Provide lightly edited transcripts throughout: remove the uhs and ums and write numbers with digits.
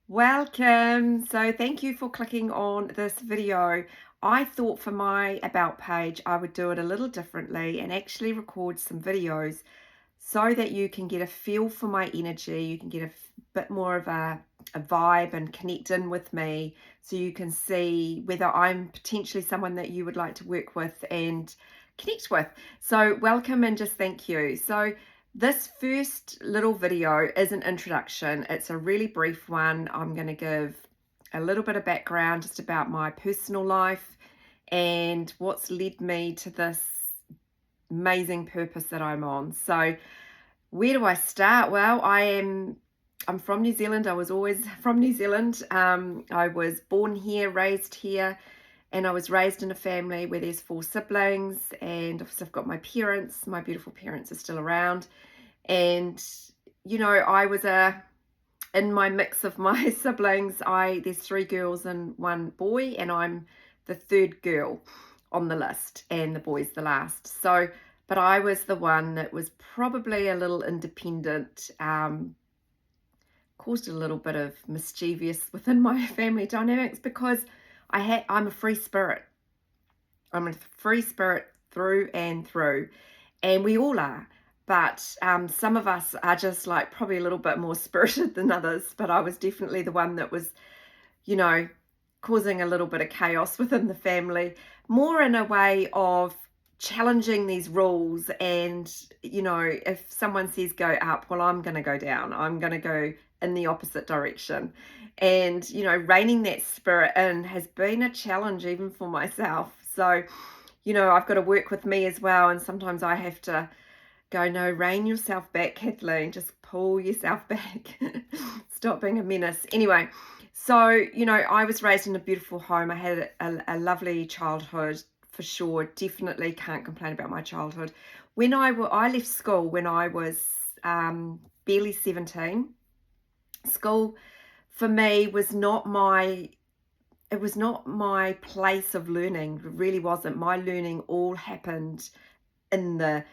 Welcome. So thank you for clicking on this video. I thought for my about page, I would do it a little differently and actually record some videos so that you can get a feel for my energy. You can get a bit more of a vibe and connect in with me so you can see whether I'm potentially someone that you would like to work with and connect with. So welcome and just thank you. So this first little video is an introduction. It's a really brief one. I'm going to give a little bit of background just about my personal life and what's led me to this amazing purpose that I'm on. So where do I start? Well, I'm from New Zealand. I was always from New Zealand. I was born here, raised here, and I was raised in a family where there's four siblings, and obviously I've got my parents. My beautiful parents are still around, and I was in my mix of my siblings. There's three girls and one boy, and I'm the third girl on the list, and the boy's the last. So, but I was the one that was probably a little independent, caused a little bit of mischievous within my family dynamics because I'm a free spirit. I'm a free spirit through and through, and we all are. But some of us are just like probably a little bit more spirited than others. But I was definitely the one that was, you know, causing a little bit of chaos within the family, more in a way of challenging these rules. And, if someone says go up, well, I'm going to go down. I'm going to go in the opposite direction. And, reining that spirit in has been a challenge even for myself. So, I've got to work with me as well. And sometimes I have to go, no, rein yourself back, Kathleen. Just pull yourself back. Stop being a menace. Anyway, so, I was raised in a beautiful home. I had a lovely childhood for sure. Definitely can't complain about my childhood. I left school when I was barely 17. School for me was not my it was not my place of learning. It really wasn't. My learning all happened in the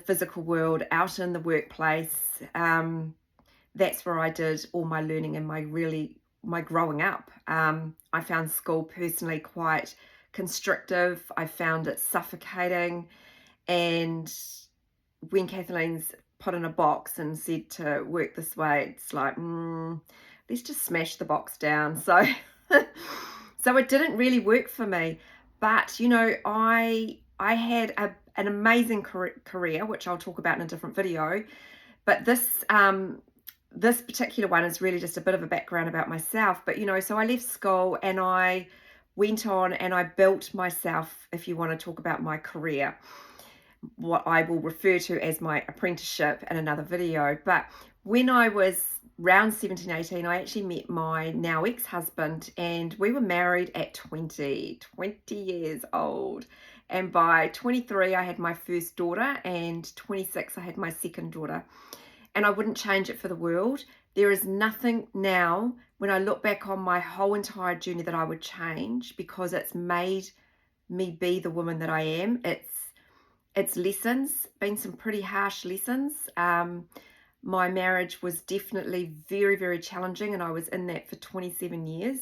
physical world, out in the workplace. That's where I did all my learning and my growing up. I found school personally quite constrictive. I found it suffocating. And when Kathleen's put in a box and said to work this way, it's like, let's just smash the box down. So, so it didn't really work for me. But I had an amazing career, which I'll talk about in a different video. But this particular one is really just a bit of a background about myself. But so I left school and I went on and I built myself, if you want to talk about my career, what I will refer to as my apprenticeship in another video. But when I was around 17, 18, I actually met my now ex-husband, and we were married at 20 years old. And by 23, I had my first daughter, and 26, I had my second daughter. And I wouldn't change it for the world. There is nothing now, when I look back on my whole entire journey, that I would change, because it's made me be the woman that I am. It's lessons, been some pretty harsh lessons. My marriage was definitely very, very challenging, and I was in that for 27 years.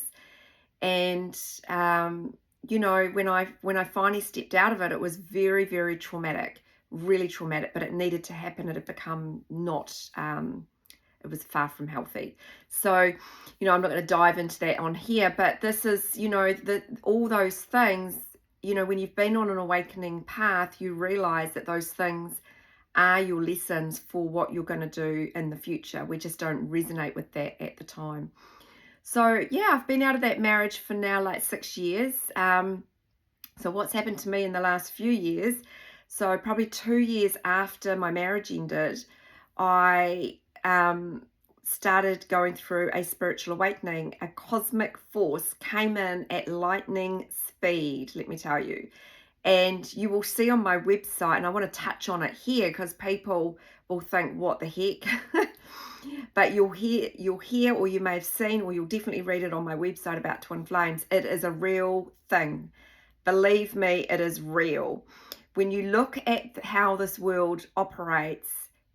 And when I finally stepped out of it, it was very, very traumatic, really traumatic. But it needed to happen. It had become not. It was far from healthy. So, I'm not going to dive into that on here. But this is, all those things. When you've been on an awakening path, you realize that those things are your lessons for what you're going to do in the future. We just don't resonate with that at the time. So yeah, I've been out of that marriage for now like 6 years. So what's happened to me in the last few years? So probably 2 years after my marriage ended, I started going through a spiritual awakening. A cosmic force came in at lightning speed, let me tell you. And you will see on my website, and I want to touch on it here because people will think, what the heck? But you'll hear, or you may have seen, or you'll definitely read it on my website about twin flames. It is a real thing. Believe me, it is real. When you look at how this world operates,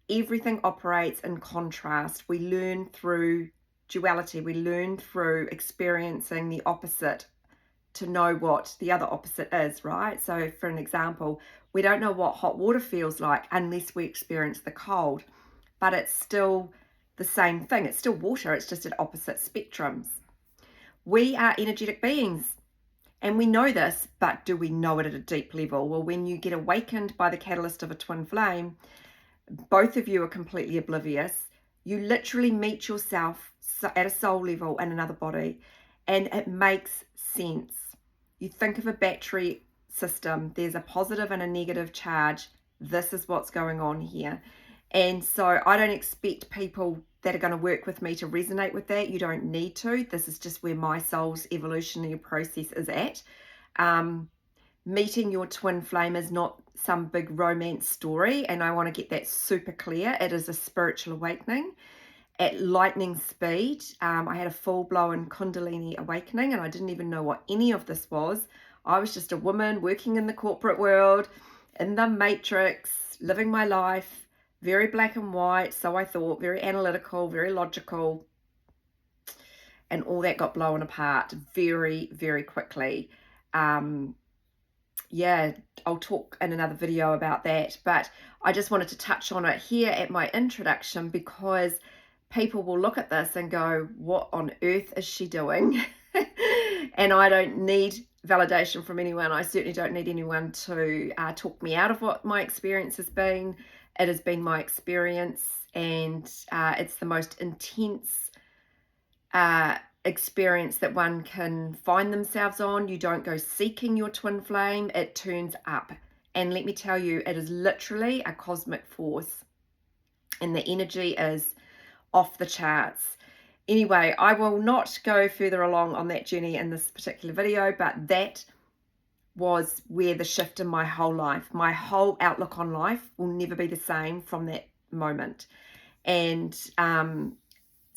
everything operates in contrast. We learn through duality. We learn through experiencing the opposite to know what the other opposite is, right? So for an example, we don't know what hot water feels like unless we experience the cold, but it's still the same thing. It's still water, it's just at opposite spectrums. We are energetic beings, and we know this, but do we know it at a deep level? Well, when you get awakened by the catalyst of a twin flame, both of you are completely oblivious. You literally meet yourself at a soul level in another body, and it makes sense. You think of a battery system, there's a positive and a negative charge. This is what's going on here. And so I don't expect people that are going to work with me to resonate with that. You don't need to. This is just where my soul's evolutionary process is at. Meeting your twin flame is not some big romance story, and I want to get that super clear. It is a spiritual awakening at lightning speed. I had a full-blown Kundalini awakening, and I didn't even know what any of this was. I was just a woman working in the corporate world, in the matrix, living my life, very black and white, so I thought, very analytical, very logical, and all that got blown apart very, very quickly. Yeah, I'll talk in another video about that, but I just wanted to touch on it here at my introduction, because people will look at this and go, what on earth is she doing? And I don't need validation from anyone. I certainly don't need anyone to talk me out of what my experience has been. It has been my experience, and it's the most intense experience that one can find themselves on. You don't go seeking your twin flame, it turns up. And let me tell you, it is literally a cosmic force, and the energy is off the charts. Anyway, I will not go further along on that journey in this particular video, but that was where the shift in my whole life, my whole outlook on life will never be the same from that moment. And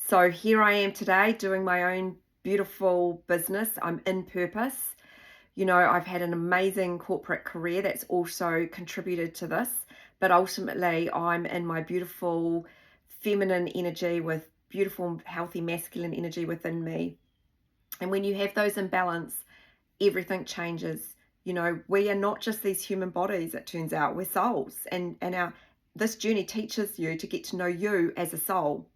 so here I am today doing my own beautiful business. I'm in purpose. You know, I've had an amazing corporate career that's also contributed to this, but ultimately I'm in my beautiful feminine energy with beautiful, healthy, masculine energy within me. And when you have those in balance, everything changes. You know, we are not just these human bodies, it turns out. We're souls. And this journey teaches you to get to know you as a soul.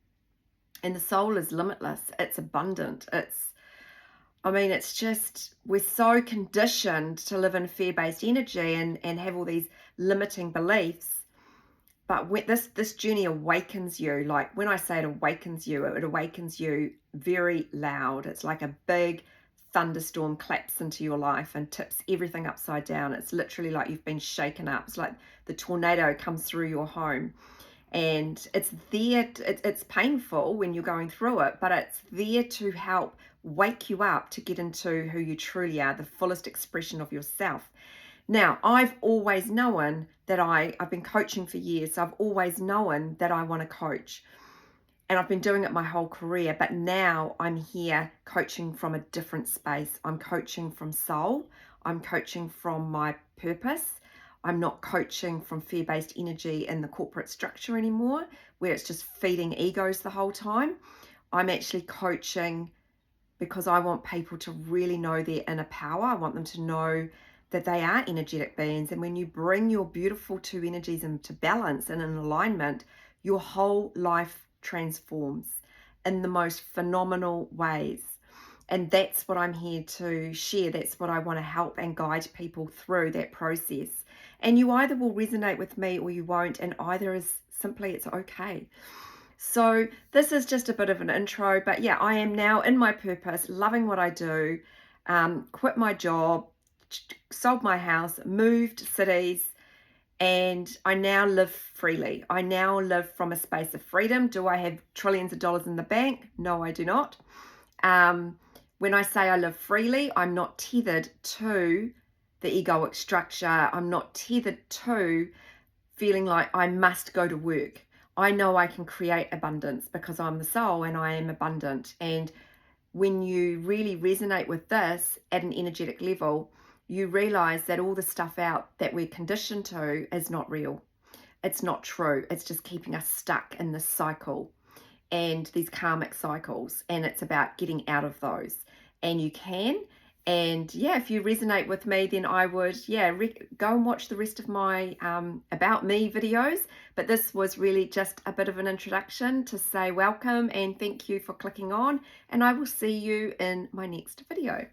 And the soul is limitless. It's abundant. It's just, we're so conditioned to live in fear-based energy and have all these limiting beliefs. But when this journey awakens you, like when I say it awakens you very loud. It's like a big thunderstorm claps into your life and tips everything upside down. It's literally like you've been shaken up. It's like the tornado comes through your home. And it's there, it's painful when you're going through it, but it's there to help wake you up to get into who you truly are, the fullest expression of yourself. Now, I've always known that I've been coaching for years, so I've always known that I want to coach. And I've been doing it my whole career, but now I'm here coaching from a different space. I'm coaching from soul. I'm coaching from my purpose. I'm not coaching from fear-based energy in the corporate structure anymore, where it's just feeding egos the whole time. I'm actually coaching because I want people to really know their inner power. I want them to know that they are energetic beings. And when you bring your beautiful two energies into balance and in alignment, your whole life transforms in the most phenomenal ways. And that's what I'm here to share. That's what I want to help and guide people through that process. And you either will resonate with me or you won't, and either is simply, it's okay. So this is just a bit of an intro, but yeah, I am now in my purpose, loving what I do, quit my job, sold my house, moved cities, and I now live freely. I now live from a space of freedom. Do I have trillions of dollars in the bank? No, I do not. When I say I live freely, I'm not tethered to the egoic structure. I'm not tethered to feeling like I must go to work. I know I can create abundance because I'm the soul and I am abundant. And when you really resonate with this at an energetic level, you realize that all the stuff out that we're conditioned to is not real. It's not true. It's just keeping us stuck in this cycle. and these karmic cycles, and it's about getting out of those. And you can. And yeah, if you resonate with me, then I would, yeah, go and watch the rest of my about me videos. But this was really just a bit of an introduction to say welcome and thank you for clicking on. And I will see you in my next video.